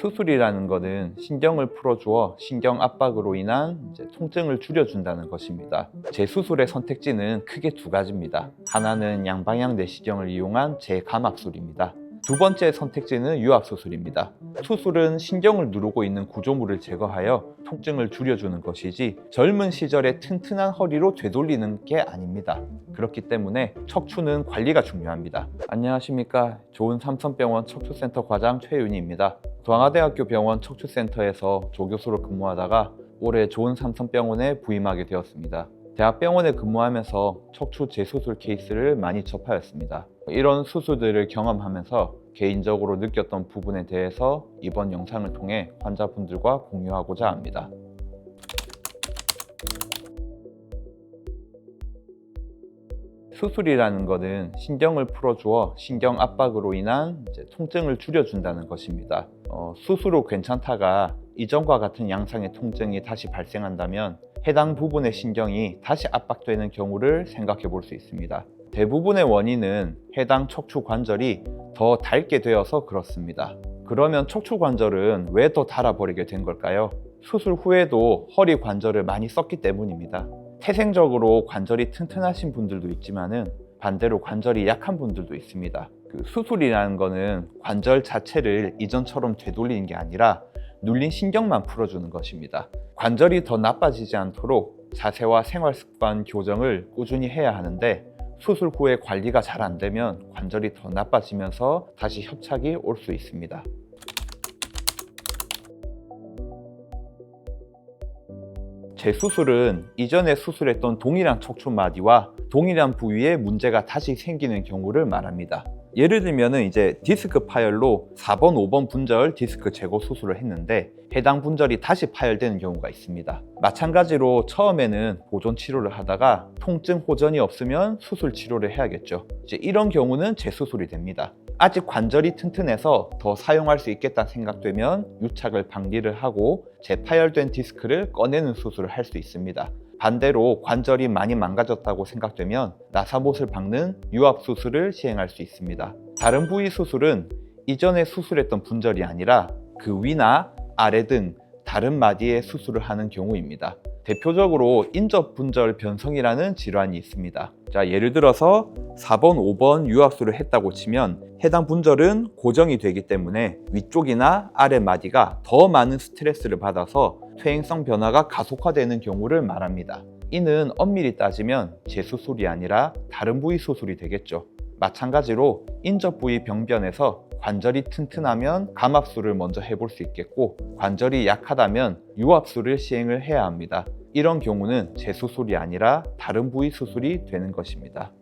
수술이라는 것은 신경을 풀어주어 신경 압박으로 인한 통증을 줄여준다는 것입니다. 재수술의 선택지는 크게 두 가지입니다. 하나는 양방향 내시경을 이용한 재감압술입니다. 두 번째 선택지는 유압수술입니다. 수술은 신경을 누르고 있는 구조물을 제거하여 통증을 줄여주는 것이지 젊은 시절의 튼튼한 허리로 되돌리는 게 아닙니다. 그렇기 때문에 척추는 관리가 중요합니다. 안녕하십니까. 좋은 삼성병원 척추센터 과장 최윤희입니다. 동아대학교 병원 척추센터에서 조교수로 근무하다가 올해 좋은 삼성병원에 부임하게 되었습니다. 대학병원에 근무하면서 척추 재수술 케이스를 많이 접하였습니다. 이런 수술들을 경험하면서 개인적으로 느꼈던 부분에 대해서 이번 영상을 통해 환자분들과 공유하고자 합니다. 수술이라는 것은 신경을 풀어주어 신경 압박으로 인한 통증을 줄여준다는 것입니다. 수술 후 괜찮다가 이전과 같은 양상의 통증이 다시 발생한다면 해당 부분의 신경이 다시 압박되는 경우를 생각해 볼 수 있습니다. 대부분의 원인은 해당 척추 관절이 더 닳게 되어서 그렇습니다. 그러면 척추 관절은 왜 더 닳아버리게 된 걸까요? 수술 후에도 허리 관절을 많이 썼기 때문입니다. 태생적으로 관절이 튼튼하신 분들도 있지만은 반대로 관절이 약한 분들도 있습니다. 수술이라는 거는 관절 자체를 이전처럼 되돌리는 게 아니라 눌린 신경만 풀어주는 것입니다. 관절이 더 나빠지지 않도록 자세와 생활 습관 교정을 꾸준히 해야 하는데 수술 후에 관리가 잘 안 되면 관절이 더 나빠지면서 다시 협착이 올 수 있습니다. 재수술은 이전에 수술했던 동일한 척추 마디와 동일한 부위에 문제가 다시 생기는 경우를 말합니다. 예를 들면 디스크 파열로 4번, 5번 분절 디스크 제거 수술을 했는데 해당 분절이 다시 파열되는 경우가 있습니다. 마찬가지로 처음에는 보존 치료를 하다가 통증 호전이 없으면 수술 치료를 해야겠죠. 이런 경우는 재수술이 됩니다. 아직 관절이 튼튼해서 더 사용할 수 있겠다 생각되면 유착을 방리를 하고 재파열된 디스크를 꺼내는 수술을 할 수 있습니다. 반대로 관절이 많이 망가졌다고 생각되면 나사못을 박는 유압 수술을 시행할 수 있습니다. 다른 부위 수술은 이전에 수술했던 분절이 아니라 그 위나 아래 등 다른 마디에 수술을 하는 경우입니다. 대표적으로 인접분절 변성이라는 질환이 있습니다. 예를 들어서 4번, 5번 유압술을 했다고 치면 해당 분절은 고정이 되기 때문에 위쪽이나 아래 마디가 더 많은 스트레스를 받아서 퇴행성 변화가 가속화되는 경우를 말합니다. 이는 엄밀히 따지면 재수술이 아니라 다른 부위 수술이 되겠죠. 마찬가지로 인접 부위 병변에서 관절이 튼튼하면 감압술을 먼저 해볼 수 있겠고 관절이 약하다면 유압술을 시행을 해야 합니다. 이런 경우는 재수술이 아니라 다른 부위 수술이 되는 것입니다.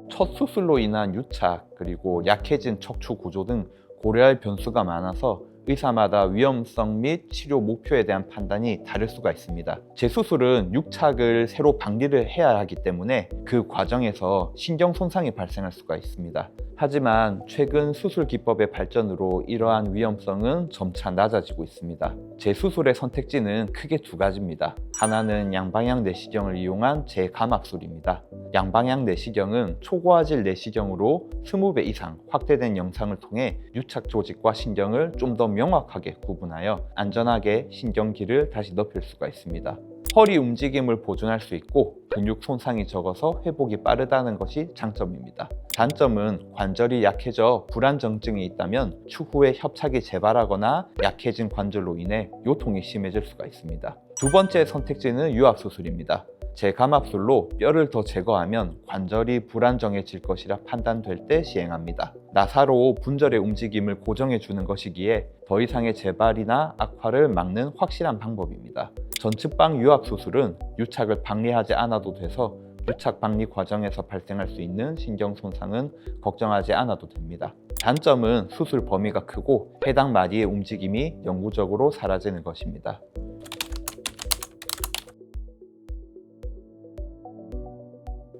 첫 수술로 인한 유착 그리고 약해진 척추 구조 등 고려할 변수가 많아서 의사마다 위험성 및 치료 목표에 대한 판단이 다를 수가 있습니다. 재수술은 유착을 새로 방리를 해야 하기 때문에 그 과정에서 신경 손상이 발생할 수가 있습니다. 하지만 최근 수술 기법의 발전으로 이러한 위험성은 점차 낮아지고 있습니다. 재수술의 선택지는 크게 두 가지입니다. 하나는 양방향 내시경을 이용한 재감압술입니다. 양방향 내시경은 초고화질 내시경으로 20배 이상 확대된 영상을 통해 유착 조직과 신경을 좀 더 명확하게 구분하여 안전하게 신경기를 다시 넓힐 수가 있습니다. 허리 움직임을 보존할 수 있고 근육 손상이 적어서 회복이 빠르다는 것이 장점입니다. 단점은 관절이 약해져 불안정증이 있다면 추후에 협착이 재발하거나 약해진 관절로 인해 요통이 심해질 수가 있습니다. 두 번째 선택지는 유압수술입니다. 재감압술로 뼈를 더 제거하면 관절이 불안정해질 것이라 판단될 때 시행합니다. 나사로 분절의 움직임을 고정해 주는 것이기에 더 이상의 재발이나 악화를 막는 확실한 방법입니다. 전측방 유압수술은 유착을 방리하지 않아도 돼서 유착 방리 과정에서 발생할 수 있는 신경 손상은 걱정하지 않아도 됩니다. 단점은 수술 범위가 크고 해당 마디의 움직임이 영구적으로 사라지는 것입니다.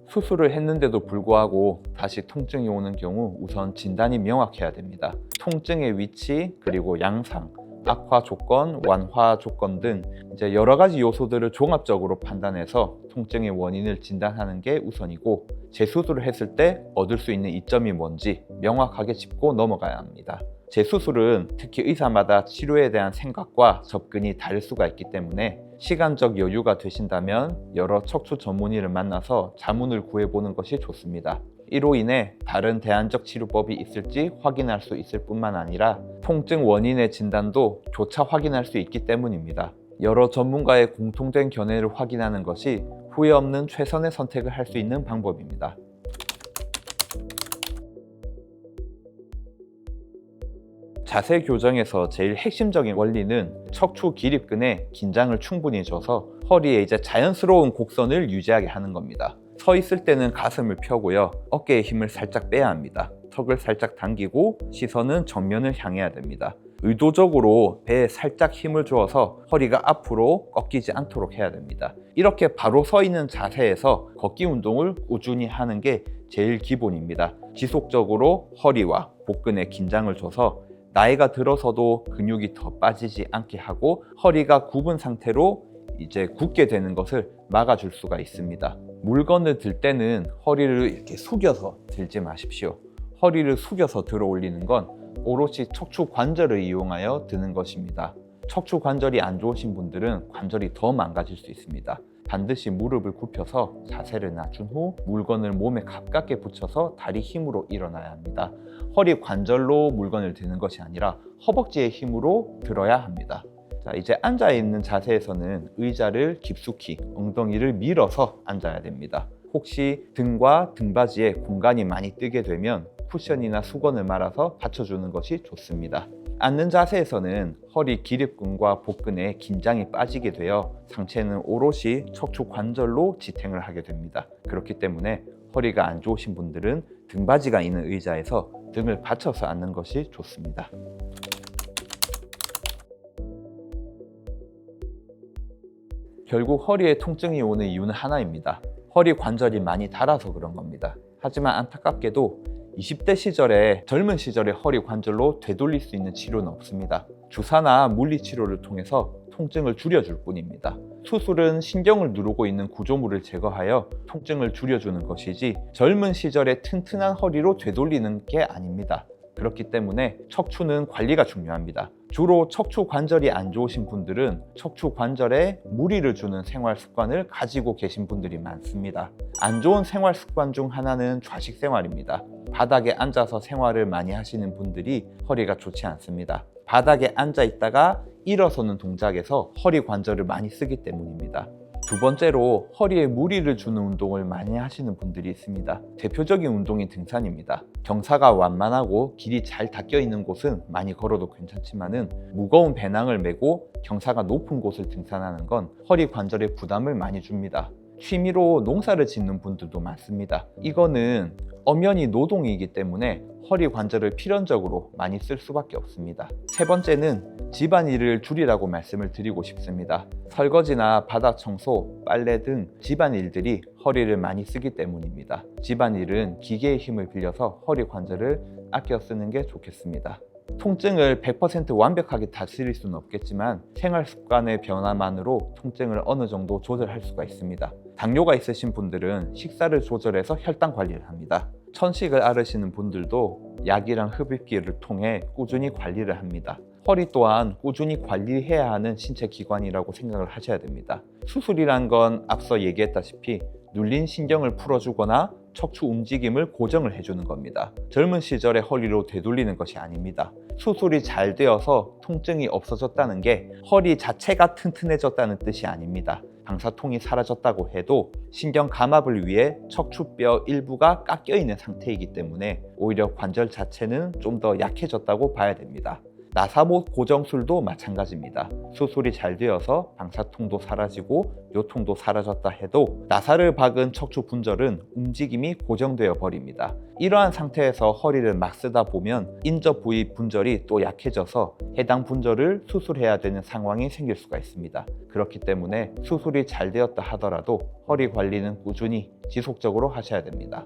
수술을 했는데도 불구하고 다시 통증이 오는 경우 우선 진단이 명확해야 됩니다. 통증의 위치 그리고 양상, 악화 조건, 완화 조건 등 이제 여러 가지 요소들을 종합적으로 판단해서 통증의 원인을 진단하는 게 우선이고, 재수술을 했을 때 얻을 수 있는 이점이 뭔지 명확하게 짚고 넘어가야 합니다. 재수술은 특히 의사마다 치료에 대한 생각과 접근이 다를 수가 있기 때문에 시간적 여유가 되신다면 여러 척추 전문의를 만나서 자문을 구해보는 것이 좋습니다. 이로 인해 다른 대안적 치료법이 있을지 확인할 수 있을 뿐만 아니라 통증 원인의 진단도 조차 확인할 수 있기 때문입니다. 여러 전문가의 공통된 견해를 확인하는 것이 후회 없는 최선의 선택을 할 수 있는 방법입니다. 자세 교정에서 제일 핵심적인 원리는 척추 기립근에 긴장을 충분히 줘서 허리에 이제 자연스러운 곡선을 유지하게 하는 겁니다. 서 있을 때는 가슴을 펴고요. 어깨에 힘을 살짝 빼야 합니다. 턱을 살짝 당기고 시선은 정면을 향해야 됩니다. 의도적으로 배에 살짝 힘을 주어서 허리가 앞으로 꺾이지 않도록 해야 됩니다. 이렇게 바로 서 있는 자세에서 걷기 운동을 꾸준히 하는 게 제일 기본입니다. 지속적으로 허리와 복근에 긴장을 줘서 나이가 들어서도 근육이 더 빠지지 않게 하고 허리가 굽은 상태로 이제 굳게 되는 것을 막아줄 수가 있습니다. 물건을 들 때는 허리를 이렇게 숙여서 들지 마십시오. 허리를 숙여서 들어 올리는 건 오롯이 척추 관절을 이용하여 드는 것입니다. 척추 관절이 안 좋으신 분들은 관절이 더 망가질 수 있습니다. 반드시 무릎을 굽혀서 자세를 낮춘 후 물건을 몸에 가깝게 붙여서 다리 힘으로 일어나야 합니다. 허리 관절로 물건을 드는 것이 아니라 허벅지의 힘으로 들어야 합니다. 자, 이제 앉아있는 자세에서는 의자를 깊숙이 엉덩이를 밀어서 앉아야 됩니다. 혹시 등과 등받이에 공간이 많이 뜨게 되면 쿠션이나 수건을 말아서 받쳐주는 것이 좋습니다. 앉는 자세에서는 허리 기립근과 복근에 긴장이 빠지게 되어 상체는 오롯이 척추 관절로 지탱을 하게 됩니다. 그렇기 때문에 허리가 안 좋으신 분들은 등받이가 있는 의자에서 등을 받쳐서 앉는 것이 좋습니다. 결국 허리에 통증이 오는 이유는 하나입니다. 허리 관절이 많이 닳아서 그런 겁니다. 하지만 안타깝게도 20대 시절에 젊은 시절의 허리 관절로 되돌릴 수 있는 치료는 없습니다. 주사나 물리치료를 통해서 통증을 줄여줄 뿐입니다. 수술은 신경을 누르고 있는 구조물을 제거하여 통증을 줄여주는 것이지 젊은 시절의 튼튼한 허리로 되돌리는 게 아닙니다. 그렇기 때문에 척추는 관리가 중요합니다. 주로 척추 관절이 안 좋으신 분들은 척추 관절에 무리를 주는 생활 습관을 가지고 계신 분들이 많습니다. 안 좋은 생활 습관 중 하나는 좌식 생활입니다. 바닥에 앉아서 생활을 많이 하시는 분들이 허리가 좋지 않습니다. 바닥에 앉아 있다가 일어서는 동작에서 허리 관절을 많이 쓰기 때문입니다. 두 번째로 허리에 무리를 주는 운동을 많이 하시는 분들이 있습니다. 대표적인 운동이 등산입니다. 경사가 완만하고 길이 잘 닦여 있는 곳은 많이 걸어도 괜찮지만은 무거운 배낭을 메고 경사가 높은 곳을 등산하는 건 허리 관절에 부담을 많이 줍니다. 취미로 농사를 짓는 분들도 많습니다. 이거는 엄연히 노동이기 때문에 허리 관절을 필연적으로 많이 쓸 수밖에 없습니다. 세 번째는 집안일을 줄이라고 말씀을 드리고 싶습니다. 설거지나 바닥 청소, 빨래 등 집안일들이 허리를 많이 쓰기 때문입니다. 집안일은 기계의 힘을 빌려서 허리 관절을 아껴 쓰는 게 좋겠습니다. 통증을 100% 완벽하게 다스릴 수는 없겠지만 생활 습관의 변화만으로 통증을 어느 정도 조절할 수가 있습니다. 당뇨가 있으신 분들은 식사를 조절해서 혈당 관리를 합니다. 천식을 앓으시는 분들도 약이랑 흡입기를 통해 꾸준히 관리를 합니다. 허리 또한 꾸준히 관리해야 하는 신체 기관이라고 생각을 하셔야 됩니다. 수술이란 건 앞서 얘기했다시피 눌린 신경을 풀어주거나 척추 움직임을 고정을 해주는 겁니다. 젊은 시절의 허리로 되돌리는 것이 아닙니다. 수술이 잘 되어서 통증이 없어졌다는 게 허리 자체가 튼튼해졌다는 뜻이 아닙니다. 방사통이 사라졌다고 해도 신경 감압을 위해 척추뼈 일부가 깎여 있는 상태이기 때문에 오히려 관절 자체는 좀 더 약해졌다고 봐야 됩니다. 나사못 고정술도 마찬가지입니다. 수술이 잘 되어서 방사통도 사라지고 요통도 사라졌다 해도 나사를 박은 척추 분절은 움직임이 고정되어 버립니다. 이러한 상태에서 허리를 막 쓰다 보면 인접 부위 분절이 또 약해져서 해당 분절을 수술해야 되는 상황이 생길 수가 있습니다. 그렇기 때문에 수술이 잘 되었다 하더라도 허리 관리는 꾸준히 지속적으로 하셔야 됩니다.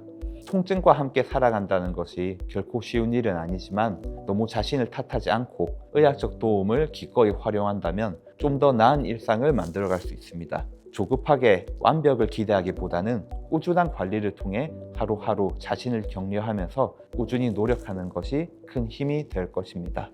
통증과 함께 살아간다는 것이 결코 쉬운 일은 아니지만 너무 자신을 탓하지 않고 의학적 도움을 기꺼이 활용한다면 좀 더 나은 일상을 만들어갈 수 있습니다. 조급하게 완벽을 기대하기보다는 꾸준한 관리를 통해 하루하루 자신을 격려하면서 꾸준히 노력하는 것이 큰 힘이 될 것입니다.